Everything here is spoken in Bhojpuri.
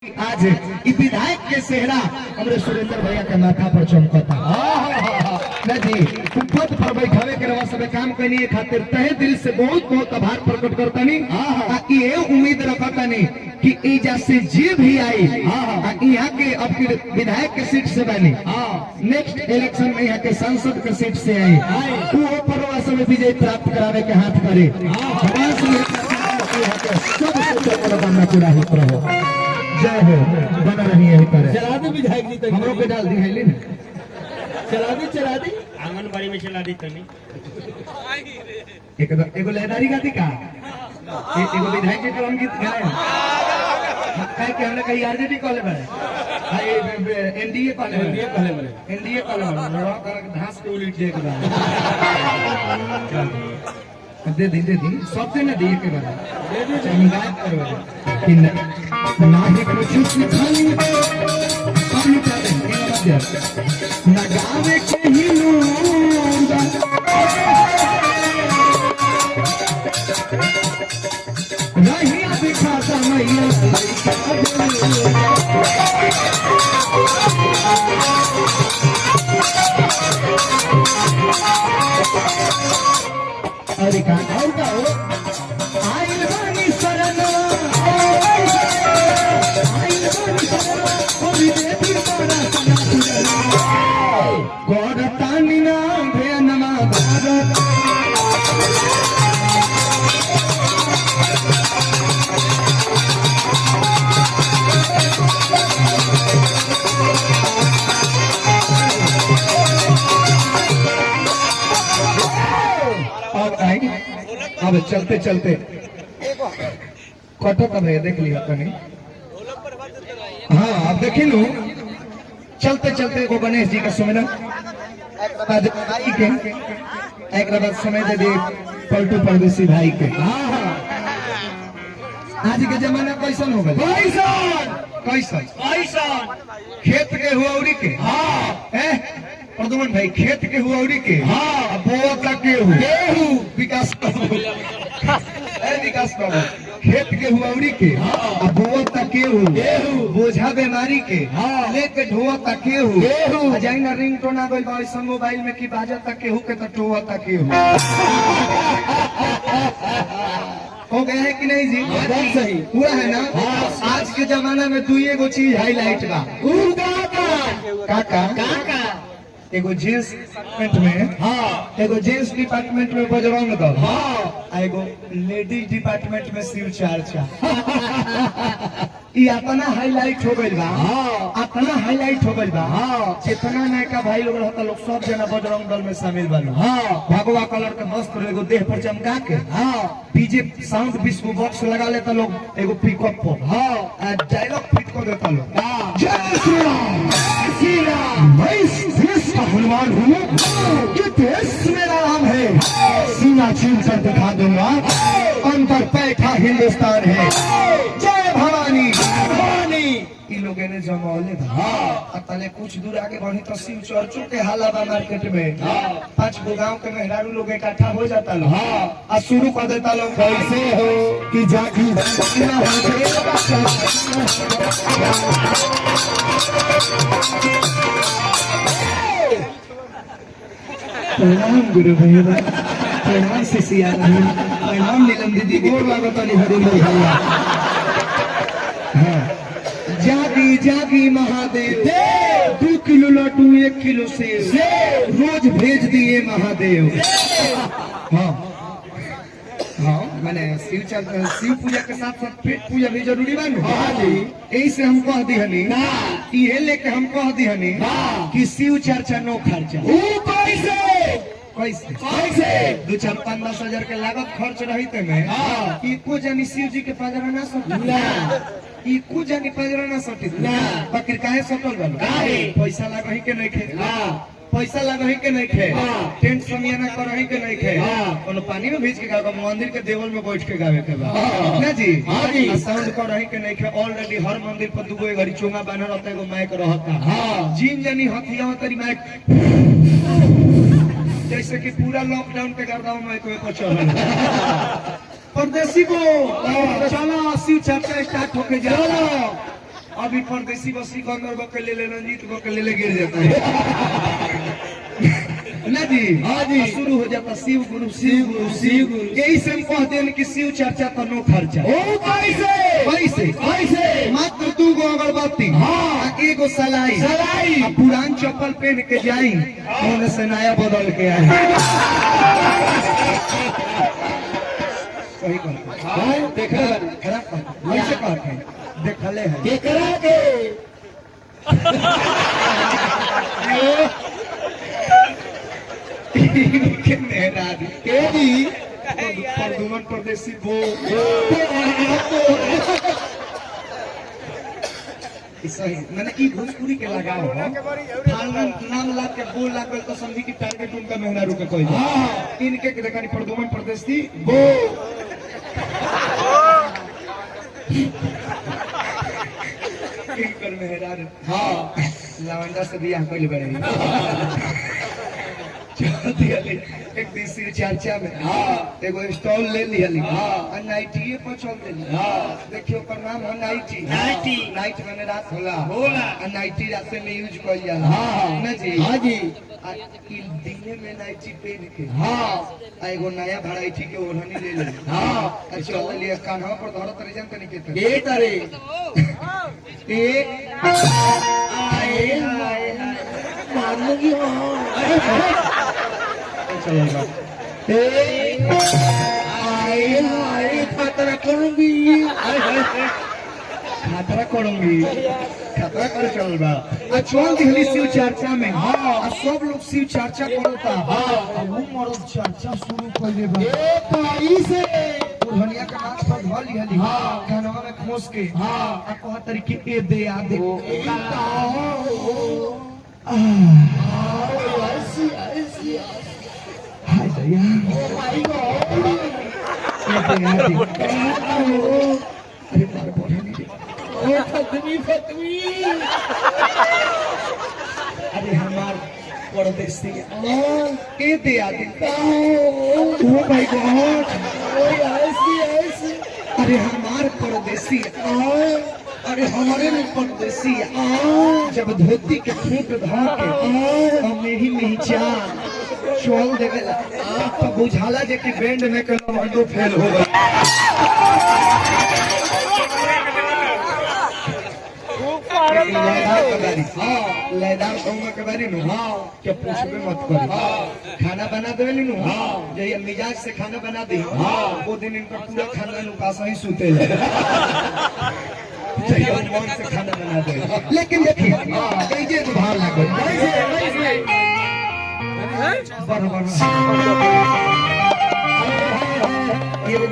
आज विधायक के सेहरा हमारे सुरेंद्र भैया के माथा पर चमकता ना जी पद पर बैठावे के रवा सब काम करनी खातिर तहे दिल से बहुत बहुत आभार प्रकट करता नहीं ये उम्मीद रखता नहीं कि एजा से जे भी आई यहाँ के अब विधायक के सीट से बने नेक्स्ट इलेक्शन में यहाँ के सांसद के सीट से आई वो परवा सब विजय प्राप्त करावे के हाथ करे मनोकामना पूरा होता रहो। जय हो बना रही है चला दे विधायक जी तक हमरों के डाल दी है लेन चला दी आंगनबाड़ी में चला दी तनी एगो लहदारी गाती का एगो विधायक के कलम गीत गाए काहे के हमने कही आरजेडी कॉलेज में हां एनडीए कॉलेज में लड़ा कर घास के उलट जाए के दे दी सब से ना दिए के बाद दे दे हिदायत करवा कि ना ही कुछ खाली हम क्या देंगे ना गावे के ही लूंगा नहीं दिखाता मैया अरे का और का हो आइल बानी शरण गोरतानी ना भेनमा भारत अब चलते चलते कटो का भैया देख लिया कहीं हाँ अब देखी लू चलते चलते को गणेश जी का सुमिरन भाई के एक बाद समय दे दे पलटू परदेसी भाई के आज के जमाना कैसन हो गए कैसन खेत के हुआ के प्रदुमन भाई खेत के हुआ के बोआ का के गेहूं विकास विकास बाबू खेत के हुआ के बोआ का गेहूं बोझा बीमारी के लेके ढोआ का गेहूं जाई ना रिंगटोन आ गइल बा संग मोबाइल में की बाजा तक केहू के तो ढोआ तक गेहूं हो गया है कि नहीं जी बहुत सही पूरा है ना आज के जमाना में दुई एगो चीज हाईलाइट बा काका एगो जेंट्स डिपार्टमेंट में एगो जेंट्स डिपार्टमेंट में बजरंग दल एगो लेडीज डिपार्टमेंट में शिव चर्चा अपना हाईलाइट हो गइल बा अपना हाईलाइट हो गइल बा जितना नयका भाई लोग रहता लोग सब जना बजरंग दल में शामिल बनो भगवा कलर के वस्त्र एगो देह पर चमका के डीजे साउंड विश्व बॉक्स लगा लेता लोग एगो पिकअप पर डायलॉग फिट कर देता लोग जय श्री राम मैं देश का हनुमान हूँ कि देश मेरा नाम है सीना छीन कर दिखा दूंगा अंदर बैठा हिंदुस्तान है जय भवानी इन लोगों ने जमौले तले कुछ दूर आगे बढ़ी तो शिव चर्चों के हालाबा मार्केट में 5 गो गाँव के मेहरारू लोग इकट्ठा हो जाता लो आ शुरू कर देता लोग कैसे हो कि जागी प्रणाम गुरु भैया प्रणाम शिष्या प्रणाम नीलम दीदी गोर लागत हरिंदर भैया जागी जागी महादेव 2 किलो लड्डू 1 किलो सेव रोज भेज दिए महादेव हाँ मैंने शिव पूजा के साथ साथ पेट पूजा भी जरूरी बा यही से हम कह दी हनी ये लेके हम कह दी हनी कि शिव चर्चा नो खर्चा कैसे 2-4-5-10 हजार के लागत खर्च रही थे में इको जानी शिव जी के पजरा ना सटी इको जानी पजरा ना सटी बकर काहे सटल बन पैसा लगही के नहीं खे पैसा लगही के नहीं खे टेंट समियाना करही के नहीं खे कोनो पानी में भीज के गावे मंदिर के देवल में बैठ के गावे के बा ना जी साउंड करही के नहीं खे ऑलरेडी हर मंदिर पर दुगो घड़ी चोंगा बांधल रहता एगो माइक रहता जिन जानी हथिया तरी माइक जैसे कि पूरा लॉकडाउन के गर्दाओं में कोई को चल परदेसी को चलो शिव चर्चा स्टार्ट होके जा अभी परदेसी बसी गंदर बके ले रंजीत बके ले गिर जाता है ना जी। हाँ जी। शुरू हो जाता शिव गुरु शिव गुरु शिव गुरु। यही से हम कहते हैं कि शिव चर्चा पर नो खर्चा। ओ कैसे कैसे कैसे मात्र 2 गो अगरबत्ती, हाँ। 1 गो सलाई सलाई। आ पुरान चप्पल पहन के जाई, उन्हें से नया बदल के आए। सही कहते हाँ देख रहे हैं खराब कहते कैसे कहते हैं देखले है केकरा के के मेहराज के दी परदुमन परदेसी बो सही मैंने की भोजपुरी के लगाव हो फालना नाम ला के बोल ला तो समझी की टारगेट उनका मेहरारू के कोई हाँ इनके के देखा परदुमन परदेसी बो इनकर मेहरारू हाँ लवंडा से बियाह कइल बड़े एक तीसरी चर्चा में एगो स्टॉल ले लिया नाइटिए पर चल देली देखियो ओकर नाम है नाइटी नाइटी। नाइट माने रात होला होला। नाइटी रात में यूज कइल जाला ना जी। हाँ जी आ ई दिने में नाइटी पहन के हाँ आ एगो नया वैरायटी के ओढ़नी ले ले हाँ चल लिया कान्हा पर धरत रह जान तनी के गेट अरे एक आए हाय मान लगी चलो बा आए हाय खतरा करूंगी खतरा करूंगी खतरा कर चल बा चल दिल्ली शिव चर्चा में सब लोग शिव चर्चा करता वो मर्द चर्चा शुरू कर दे बा कैसे धनिया का नाच पर धल लिहली कानवा में खोस के आ कह तरीके ए दे आ दे हाय दया अरे मारे बोल नहीं दे फतवी अरे हमार परदेसी के दे आ दे ओ भाई गॉड ऐसी अरे हमार परदेसी अरे हमारे में परदेसी जब धोती के खूंट धा के मेही में जान चोल देवेला तो बुझाला जे कि बैंड में के लवंडो फेल हो गई लयदार कहूँगा के बारी नु क्या पूछबे मत करी खाना बना देवेली नु जहिया मिजाज से खाना बना दी वो दिन इनका पूरा खाना नु पास ही सूते ले जहिया मन से खाना बना दे लेकिन देखिए कैसे भाव लागल बराबर